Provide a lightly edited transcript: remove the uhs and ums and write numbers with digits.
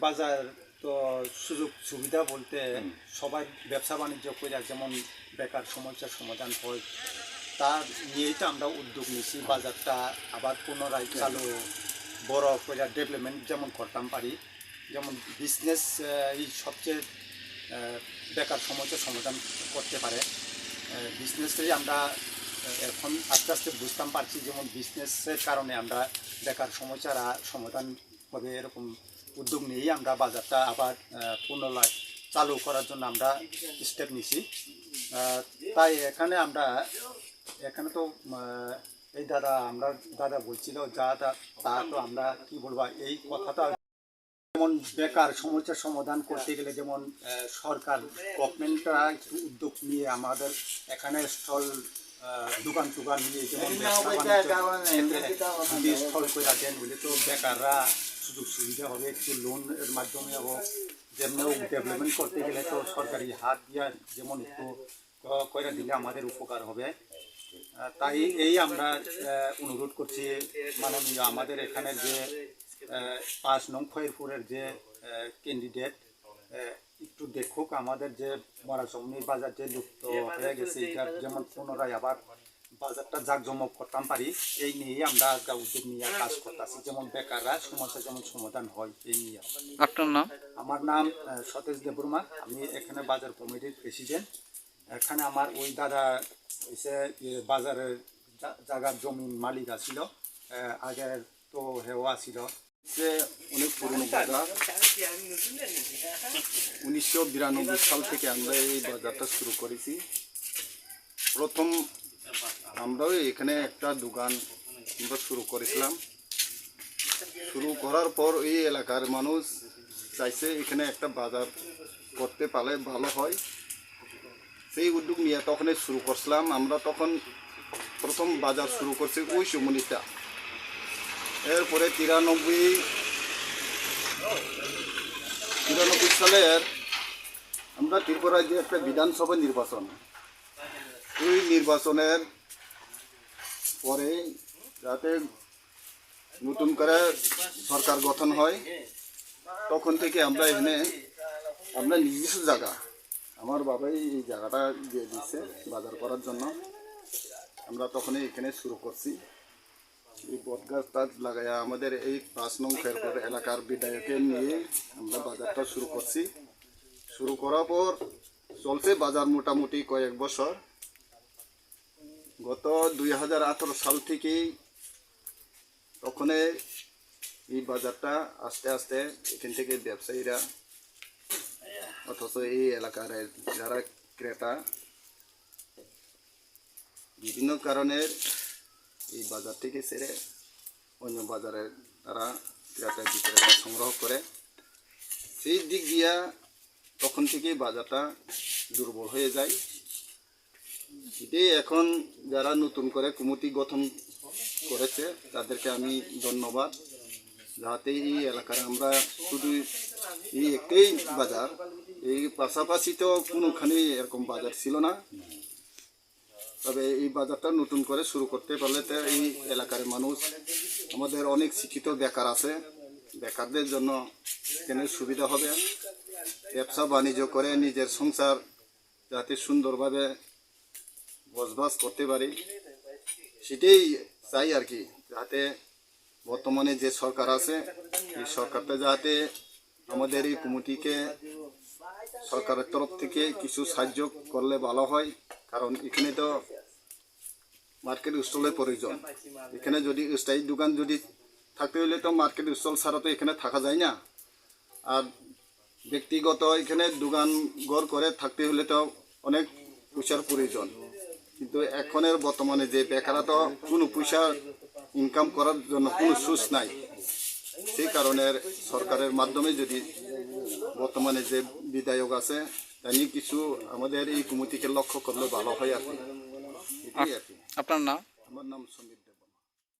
বাজার তো সুযোগ সুবিধা বলতে সবাই ব্যবসা বাণিজ্য করে যেমন বেকার সমস্যার সমাধান হয় তার নিয়েই তো আমরা উদ্যোগ নিয়েছি বাজারটা আবার পুনরায় চালু বড় করে ডেভেলপমেন্ট যেমন করতাম পারি যেমন বিজনেস এই সবচেয়ে বেকার সমস্যার সমাধান করতে পারে বিজনেসেই আমরা এখন আস্তে আস্তে বুঝতাম পারছি যেমন বিজনেসের কারণে আমরা বেকার সমস্যার সমাধান হবে এরকম উদ্যোগ নিয়েই আমরা বাজারটা আবার পুনরায় চালু করার জন্য আমরা স্টেপ নিছি তাই এখানে তো এই দাদা বলছিল তা তো আমরা কি বলবো এই কথাটা যেমন বেকার সমস্যার সমাধান করতে গেলে যেমন সরকার গভর্নমেন্টরা একটু উদ্যোগ নিয়ে আমাদের এখানে স্টল দোকান টোকান নিয়ে যেমন স্টল করে দেন বলে তো বেকাররা সুযোগ সুবিধা হবে একটু লোনের মাধ্যমে হোক যেমন ডেভেলপমেন্ট করতে গেলে তো সরকারি হাত দিয়ে যেমন একটু করে দিলে আমাদের উপকার হবে তাই এই আমরা অনুরোধ করছি মাননীয় আমাদের এখানের যে 5 নং খয়েরপুরের যে ক্যান্ডিডেট একটু দেখুক আমাদের যে মরাচমনি বাজার যে লুপ্ত হয়ে গেছে এটার যেমন পুনরায় আবার বাজারটা জাঁকজমক করতাম পারি এই নিয়েই আমরা উদ্যোগ নিয়ে কাজ করতেছি যেমন বেকাররা সমস্যা যেমন সমাধান হয় এই নিয়ে। আপনার নাম? আমার নাম সতেজ দেববর্মা, আমি এখানে বাজার কমিটির প্রেসিডেন্ট। এখানে আমার ওই দাদা হয়েছে বাজারের জায়গার জমির মালিক আছিল আগের তো হেওয়া ছিল সে অনেক পুরনো বাজার 1992 সাল থেকে আমরা এই বাজারটা শুরু করেছি। প্রথম আমরাও এখানে একটা দোকান আমরা শুরু করেছিলাম। শুরু করার পর এই এলাকার মানুষ চাইছে এখানে একটা বাজার করতে পারলে ভালো হয়, সেই উদ্যোগ নিয়ে তখনই শুরু করছিলাম। আমরা তখন প্রথম বাজার শুরু করছি ওই সময়টা। এরপরে 93 সালের আমরা ত্রিপুরায় যে একটা বিধানসভা নির্বাচন, ওই নির্বাচনের পরে যাতে নতুন করে সরকার গঠন হয় তখন থেকে আমরা এখানে আমরা নিজস্ব জায়গা, আমার বাবাই এই জায়গাটা দিয়ে দিচ্ছে বাজার করার জন্য। আমরা তখনই এখানে শুরু করছি। এই বটগাছ টাছ লাগাইয়া আমাদের এই 5 নং খয়েরপুর এলাকার বিধায়কের নিয়ে আমরা বাজারটা শুরু করছি। শুরু করার পর চলছে বাজার মোটামুটি কয়েক বছর। গত 2018 সাল থেকেই তখন এই বাজারটা আস্তে আস্তে এখান থেকে ব্যবসায়ীরা অথচ এই এলাকার যারা ক্রেতা বিভিন্ন কারণের এই বাজার থেকে ছেড়ে অন্য বাজারে তারা ক্রেতা বিক্রেতা সংগ্রহ করে, সেই দিক দিয়া তখন থেকেই বাজারটা দুর্বল হয়ে যায়। এটাই এখন যারা নতুন করে কমিটি গঠন করেছে তাদেরকে আমি ধন্যবাদ, যাতে এই এলাকায় আমরা শুধু এই একটাই বাজার, এই পাশাপাশি তো কোনোখানেই এরকম বাজার ছিল না। তবে এই বাজারটা নতুন করে শুরু করতে পারলে তো এই এলাকার মানুষ, আমাদের অনেক শিক্ষিত বেকার আছে, বেকারদের জন্য এখানে সুবিধা হবে, ব্যবসা বাণিজ্য করে নিজের সংসার যাতে সুন্দরভাবে বসবাস করতে পারি সেটাই চাই আর কি। যাতে বর্তমানে যে সরকার আছে এই সরকারটা যাতে আমাদের এই কমিটিকে সরকারের তরফ থেকে কিছু সাহায্য করলে ভালো হয়, কারণ এখানে তো মার্কেট স্টলের প্রয়োজন। এখানে যদি স্থায়ী দোকান যদি থাকতে হলে তো মার্কেট স্টল ছাড়া তো এখানে থাকা যায় না, আর ব্যক্তিগত এখানে দোকান ঘর করে থাকতে হলে তো অনেক পয়সার প্রয়োজন। কিন্তু এখনের বর্তমানে যে বেকাররা তো কোনো পয়সা ইনকাম করার জন্য কোনো সোর্স নাই, সেই কারণে সরকারের মাধ্যমে যদি বর্তমানে যে বিধায়ক আছে তিনি কিছু আমাদের এই কমিটিকে লক্ষ্য করলে ভালো হয় আর কি। আপনার নাম? আমার নাম সমীর।